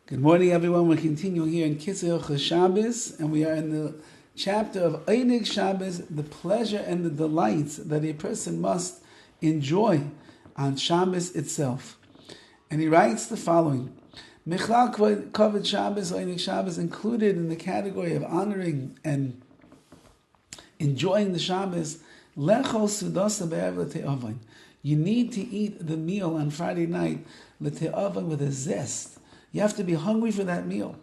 Good morning, everyone. We're continuing here in HILCHOS Shabbos, and we are in the chapter of Erev Shabbos, the pleasure and the delights that a person must enjoy on Shabbos itself. And he writes the following: Michlal Kavod Shabbos, Erev Shabbos, included in the category of honoring and enjoying the Shabbos, Lechol Sudasa Be'erev L'Te'avon. You need to eat the meal on Friday night, L'Te'avon, with a zest. You have to be hungry for that meal.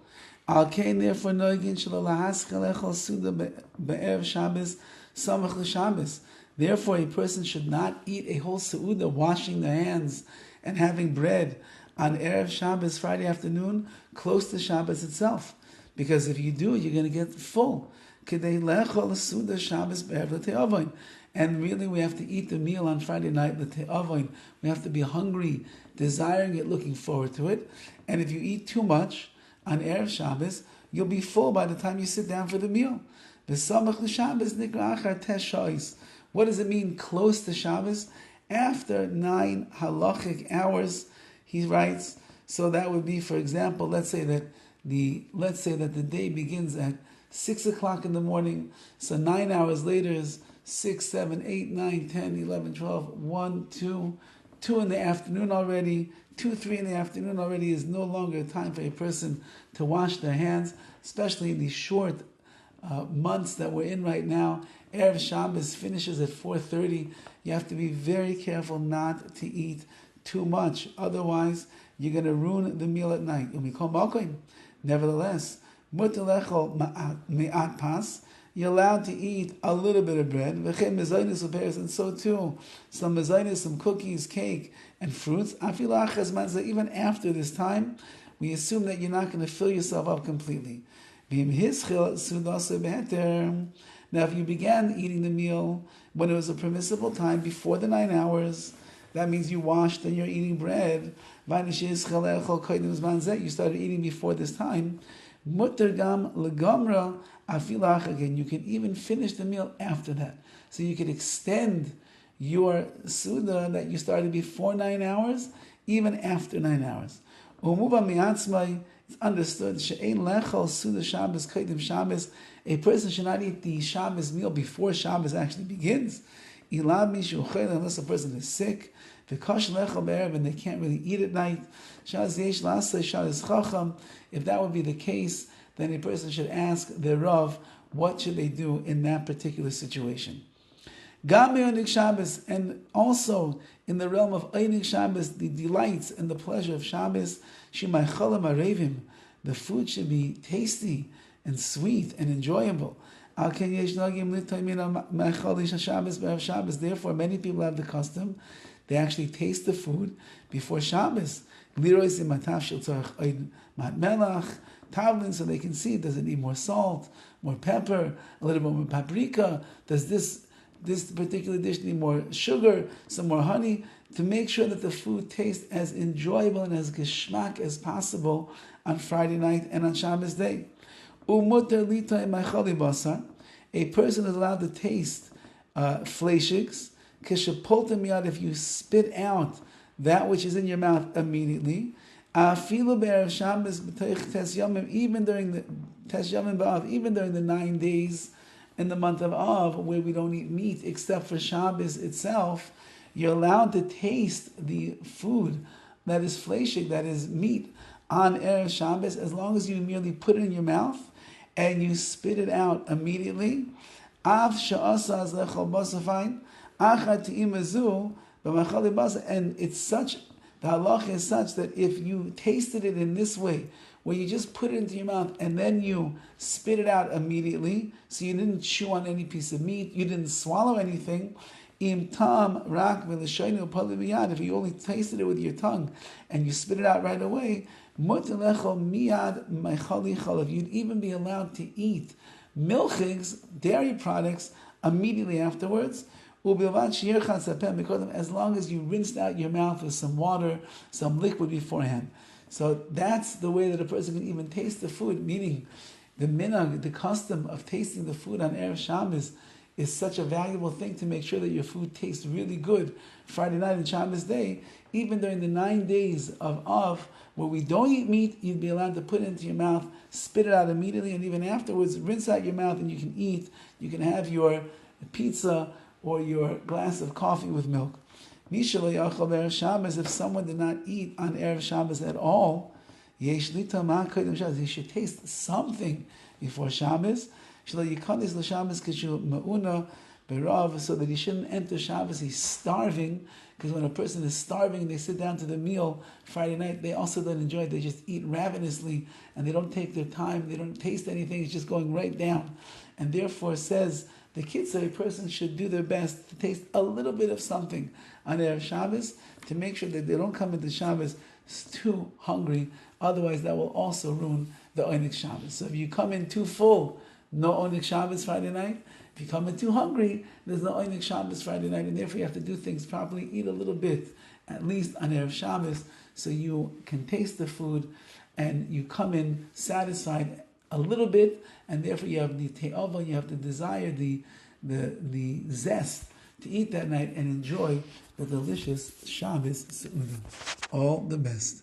Al kain therefore noigin shelo lahaschel echol suda be'erev Shabbos samach l'Shabbos. Therefore, a person should not eat a whole seuda, washing their hands and having bread on Erev Shabbos, Friday afternoon, close to Shabbos itself. Because if you do, you're going to get full. Kedei lechol suda Shabbos be'erev l'te'avon. And really, we have to eat the meal on Friday night, l'te'avon. We have to be hungry, desiring it, looking forward to it. And if you eat too much on Erev Shabbos, you'll be full by the time you sit down for the meal. What does it mean, close to Shabbos? After 9 halachic hours, he writes. So that would be, for example, let's say that the day begins at 6 o'clock in the morning. So 9 hours later is 6, 7, 8, 9, 10, 11, 12, 1, 2 in the afternoon already. 2, 3 in the afternoon already is no longer time for a person to wash their hands, especially in these short months that we're in right now. Erev Shabbos finishes at 4:30. You have to be very careful not to eat too much. Otherwise, you're going to ruin the meal at night. Nevertheless, you're allowed to eat a little bit of bread, and so too some mezainis, some cookies, cake, and fruits. Even after this time, we assume that you're not going to fill yourself up completely. Now, if you began eating the meal when it was a permissible time, before the 9 hours, that means you washed and you're eating bread. You started eating before this time. Again, you can even finish the meal after that. So you can extend your Suda that you started before 9 hours, even after 9 hours. It's understood, a person should not eat the Shabbos meal before Shabbos actually begins. Unless a person is sick, and they can't really eat at night. If that would be the case, then a person should ask their Rav, what should they do in that particular situation? And also in the realm of Erev Shabbos, the delights and the pleasure of Shabbos, the food should be tasty and sweet and enjoyable. Therefore, many people have the custom, they actually taste the food before Shabbos. So they can see, does it need more salt, more pepper, a little bit more paprika? Does this particular dish need more sugar, some more honey? To make sure that the food tastes as enjoyable and as geschmack as possible on Friday night and on Shabbos day. A person is allowed to taste fleishigs, if you spit out that which is in your mouth immediately. Even during the 9 days in the month of Av, where we don't eat meat except for Shabbos itself, you're allowed to taste the food that is fleishig, that is meat, on Erev Shabbos, as long as you merely put it in your mouth and you spit it out immediately. And it's such, the halacha is such that if you tasted it in this way, where you just put it into your mouth and then you spit it out immediately, so you didn't chew on any piece of meat, you didn't swallow anything, if you only tasted it with your tongue and you spit it out right away, you'd even be allowed to eat milchigs, dairy products, immediately afterwards, as long as you rinsed out your mouth with some water, some liquid beforehand. So that's the way that a person can even taste the food, meaning the minhag, the custom of tasting the food on Erev Shabbos, is such a valuable thing to make sure that your food tastes really good Friday night and Shabbos day. Even during the 9 days of Av, where we don't eat meat, you'd be allowed to put it into your mouth, spit it out immediately, and even afterwards, rinse out your mouth and you can eat. You can have your pizza or your glass of coffee with milk. If someone did not eat on Erev Shabbos at all, he should taste something before Shabbos, so that he shouldn't enter Shabbos. He's starving, because when a person is starving, they sit down to the meal Friday night, they also don't enjoy it. They just eat ravenously, and they don't take their time, they don't taste anything, it's just going right down. And therefore says the KITZUR, a person should do their best to taste a little bit of something on Erev Shabbos to make sure that they don't come into Shabbos too hungry. Otherwise, that will also ruin the Oneg Shabbos. So if you come in too full, no Oneg Shabbos Friday night. If you come in too hungry, there's no Oneg Shabbos Friday night, and therefore you have to do things properly. Eat a little bit, at least on Erev Shabbos, so you can taste the food, and you come in satisfied a little bit, and therefore you have the te'ava, you have the desire, the zest to eat that night and enjoy the delicious Shabbos Seudah. All the best.